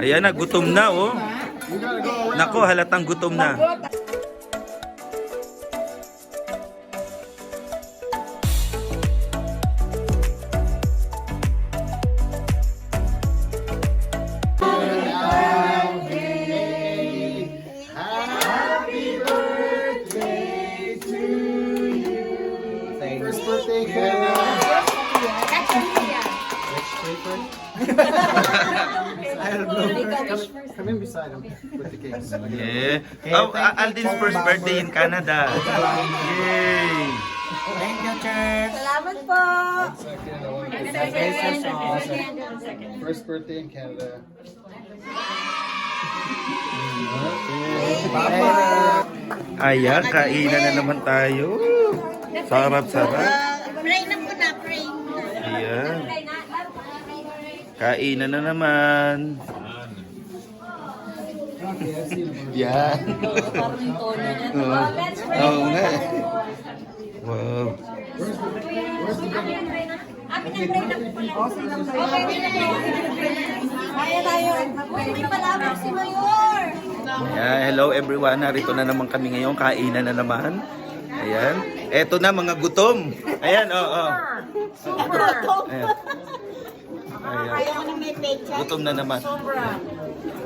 Ayan na, gutom na oh. Nako, halatang gutom na. First birthday, Kara. Come in beside him with the cakes. Yeah. Oh, Alden's first birthday in Canada. Yay! Thank you, church. Salamat po. First birthday in Canada. Ayan, kainan na naman tayo. Sarap-sarap. Pray na po na, pray na. Ayan. Kainan na naman. Yan. Oo nga. Wow. Kaya tayo. Hindi palabok si Mayor. Ayan, hello everyone. Narito na naman kami ngayon. Kainan na naman. Ayan. Eto na mga gutom. Ayan, oo. Ayan. Kaya ko na may pecha. Gutom na naman.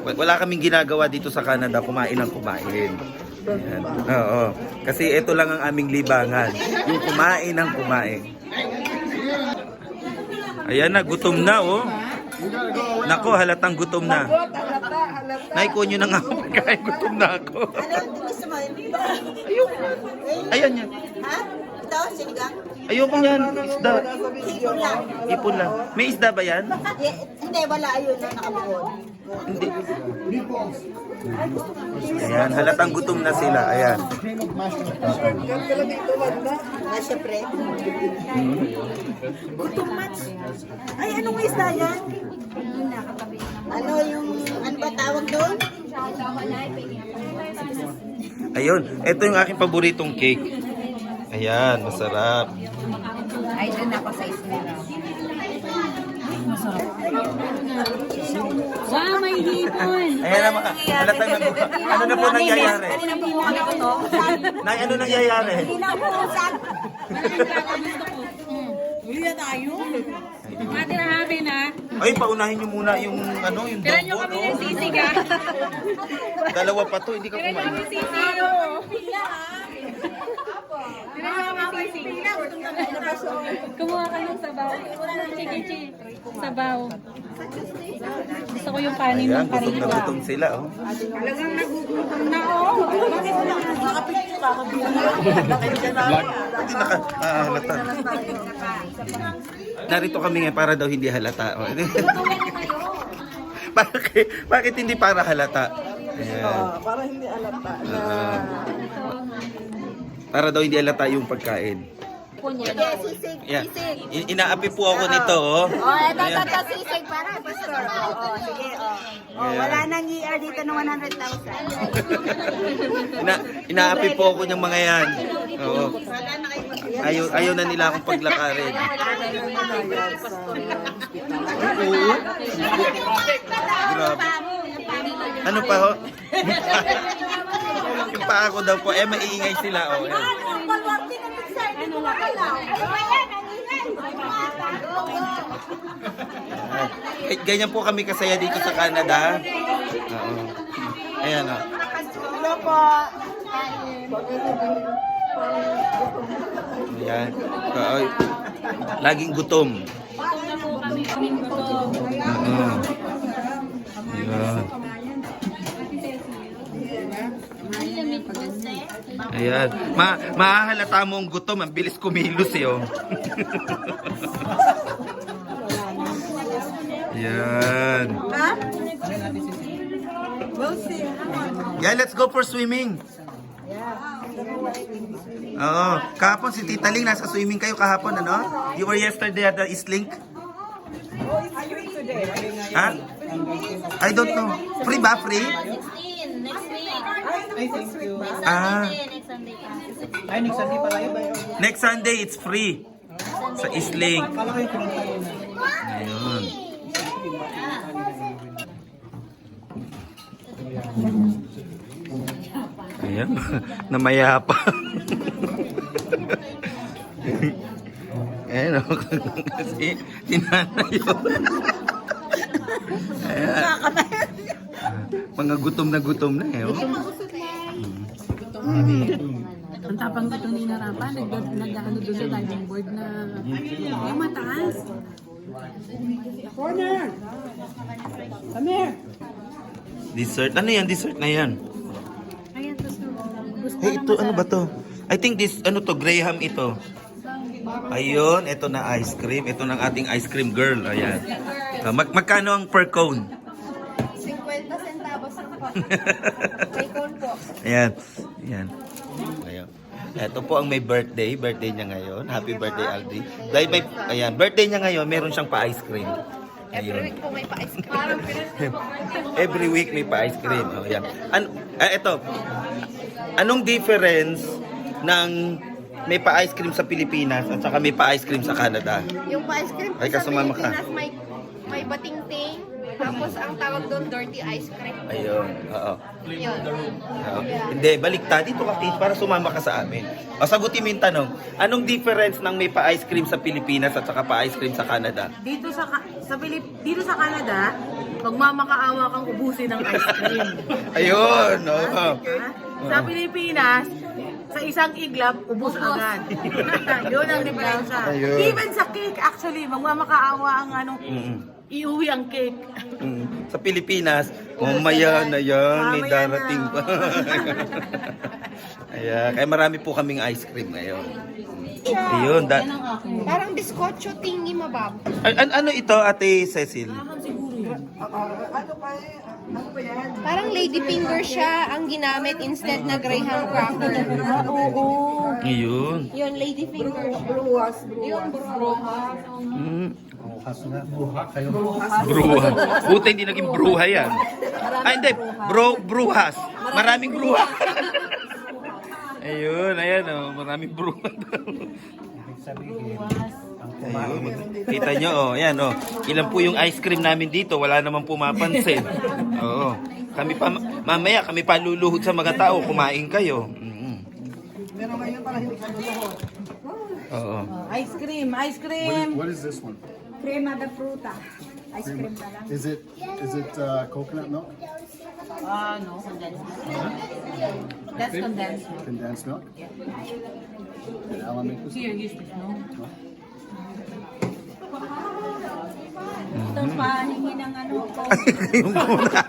Wala kaming ginagawa dito sa Canada, kumain ng kumain. Ayan. Oo. Kasi ito lang ang aming libangan. Yung kumain ng kumain. Ayan na, gutom na oh. Nako, halatang gutom na. Naiko nyo na nga ako pagkain, gutom na ako. Ano gusto mo? Ayan yan. Ha? Ito, sinigang? Ayoko yan, isda. Hipon lang. Ipon lang. May isda ba yan? Hindi, wala. Ayun na nakabuon. Hindi. Ayan, halatang gutom na sila. Ayan. Ah, syempre. Gutom match. Ay, anong isda yan? Ano yung, ano ba tawag doon? Ayun, ito yung aking paboritong cake. Ayan, masarap. Ay, doon ako sa isda. Wow, may hipon! Ayan na mga, halatang ano na po nangyayari? Kanina po mo kami ito. Nay, ano nangyayari? Hindi na po usap. Ate na happy na. Ay, paunahin nyo muna yung ano, yung Tira nyo dampo, kami no? ng sisig ha. Dalawa pa to, hindi ka Tira nyo kumain. kami sisig. Tira nyo kami sisig. Kumuha ka ng sabaw. Chikichi. Sabaw. Gusto ko yung kanin Ayan, ng gutom na karikwa. gutom sila, oh. Talagang nagugutom na oh. Hindi halata. Narito kami ngayon para daw hindi halata. Oh. Bakit hindi para halata? Ayan. Para hindi alata na. Para daw hindi halata yung pagkain. Sige, sisig. Ayan. Inaapi po ako nito, oh. Oh, ito, sisig para. Pastor. Oh, sige, oh. Oh, wala nang ER dito ng 100,000. Inaapi po ako ng mga yan. Oo. Wala na kayo mag Ayaw na nila akong paglakarin. Oo. Grabe. Ano pa ho? Yung pa ako daw po, maiingay sila. Oh. Ganyan po kami kasaya dito sa Canada. Oo. Ayan o. Hello po. Ayan. Laging gutom. Oo. Ayan. Ayan. Mahahalata mo ang gutom. Ang bilis kumilos eh. Oh. Ayan. Ha? We'll see. Yeah, let's go for swimming. Oo. Kahapon si Tita Ling, nasa swimming kayo kahapon, ano? You were yesterday at the Eastlink? Ha? I don't know. Free ba? Free? 16, next week. Ah. Next Sunday pa. Ay, next Sunday pala yun. Next Sunday, it's free. Sa Eastlink. Kala ko yung pinuntahan na. Ayun. Ayan, namaya pa. Ayan, oh, kasi sinanay yun. Ayan. Mga gutom na eh. Oh. Ang tapang ito ni Narapa, nag-ano doon sa diving board na yung mataas. Corner! Come here! Dessert. Ano yan? Dessert na yan. Ayan, gusto Hey, ito, ano ba to? I think this, ano to, Graham ito. Ayun, ito na ice cream. Ito ng ating ice cream girl. Ayan. Magkano ang per cone? 50 centavos po. May cone po. Ayan. Ayan. Ayan. Ito po ang may birthday. Birthday niya ngayon. Happy birthday, Aldi. Dahil may, ayan, birthday niya ngayon, meron siyang pa-ice cream. Every week po may pa-ice cream. Every week may pa-ice cream. Oh, ayan. Ito. Anong difference ng may pa-ice cream sa Pilipinas at saka may pa-ice cream sa Canada? Yung pa-ice cream po Ay, sa kasumama ka. Pilipinas may bating-ting, tapos ang tawag doon dirty ice cream. Ayun. Oo. Yun. Oo. Hindi, baliktad. Dito ka, Kate, para sumama ka sa amin. O, sagutin mo yung tanong. Anong difference ng may pa-ice cream sa Pilipinas at saka pa-ice cream sa Canada? Dito sa Canada, magmamakaawa kang ubusin ng ice cream. Ayun. Oo. Sa Pilipinas, sa isang iglap, ubus agad. Yun ang diferensya. Ayun. Even sa cake, actually, magmamakaawa ang iuwi ang cake. Sa Pilipinas, maya na yan, may Mamaya na. darating pa. Ayan, kaya marami po kaming ice cream ngayon. Ayun, Parang biskotso tingi mabab. ano ito, Ate Cecil? Parang lady finger siya ang ginamit instead na graham cracker. Ayun. Yun, lady finger siya. Yung bruhas. Bruha. Buta hindi naging bruha yan. Hindi. Bruhas. Maraming bruha. Ayun, ayan oh. Maraming bruha daw. Ayun. Kita nyo, oh. Ayan, oh. Ilan po yung ice cream namin dito. Wala namang pumapansin. Oo. Kami pa, mamaya kami pa luluhod sa mga tao. Kumain kayo. Oo. Ice cream. What is this one? Crema de fruta. Ice cream na lang. Is it coconut milk? No, condensed milk. That's condensed milk. Condensed milk? And Alan make this? Here, use this, no? Ito pahingi ng ano ko. Yung muna.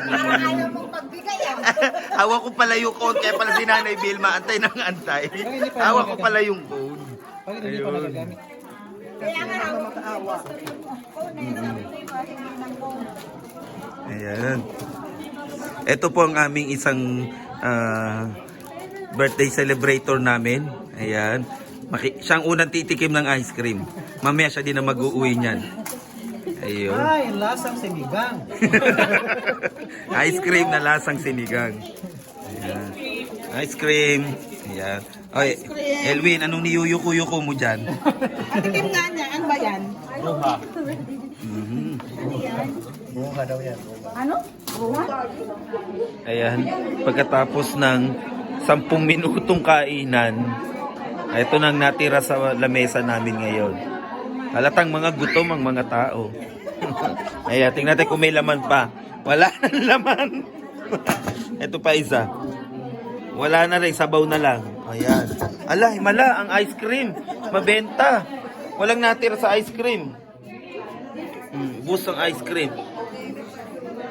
Parang ayaw mong pagbigay ah. Hawak ko pala yung cone. Kaya pala si Nanay Vilma, antay ng antay. Hawak ko pala yung cone. Bakit hindi pa nagagamit? Kaya nga hawak ko makaawa. Sabi ko yung pahingi ng phone. Ayan. Ito po ang aming isang birthday celebrator namin. Ayan. Siya ang unang titikim ng ice cream. Mamaya siya din na mag-uuwi niyan. Ayun. Ay, lasang sinigang. Ice cream na lasang sinigang. Ayan. Ice cream. Ayan. Oy, Elwin, anong niyuyuko-yuko mo dyan? Atikim nga niya. Ano ba yan? Buka daw yan. Ano? Ayan. Pagkatapos ng 10 minutong kainan, ito nang natira sa lamesa namin ngayon. Halatang mga gutom ang mga tao. Ayan, tingnan natin kung may laman pa. Wala nang laman. Ito pa isa. Wala na rin, sabaw na lang. Ayan. Ala, himala, ang ice cream. Mabenta. Walang natira sa ice cream. Bus ang ice cream.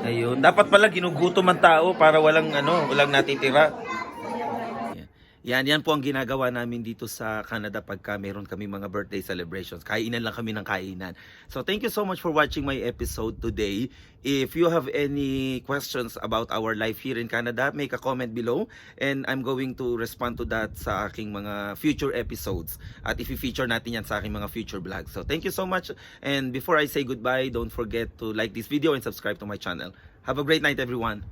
Ayun. Dapat pala ginugutom ang tao para walang natitira. Yan po ang ginagawa namin dito sa Canada pagka meron kami mga birthday celebrations. Kainan lang kami ng kainan. So thank you so much for watching my episode today. If you have any questions about our life here in Canada, make a comment below and I'm going to respond to that sa aking mga future episodes. At i-feature natin yan sa aking mga future vlogs. So thank you so much, and before I say goodbye, don't forget to like this video and subscribe to my channel. Have a great night everyone.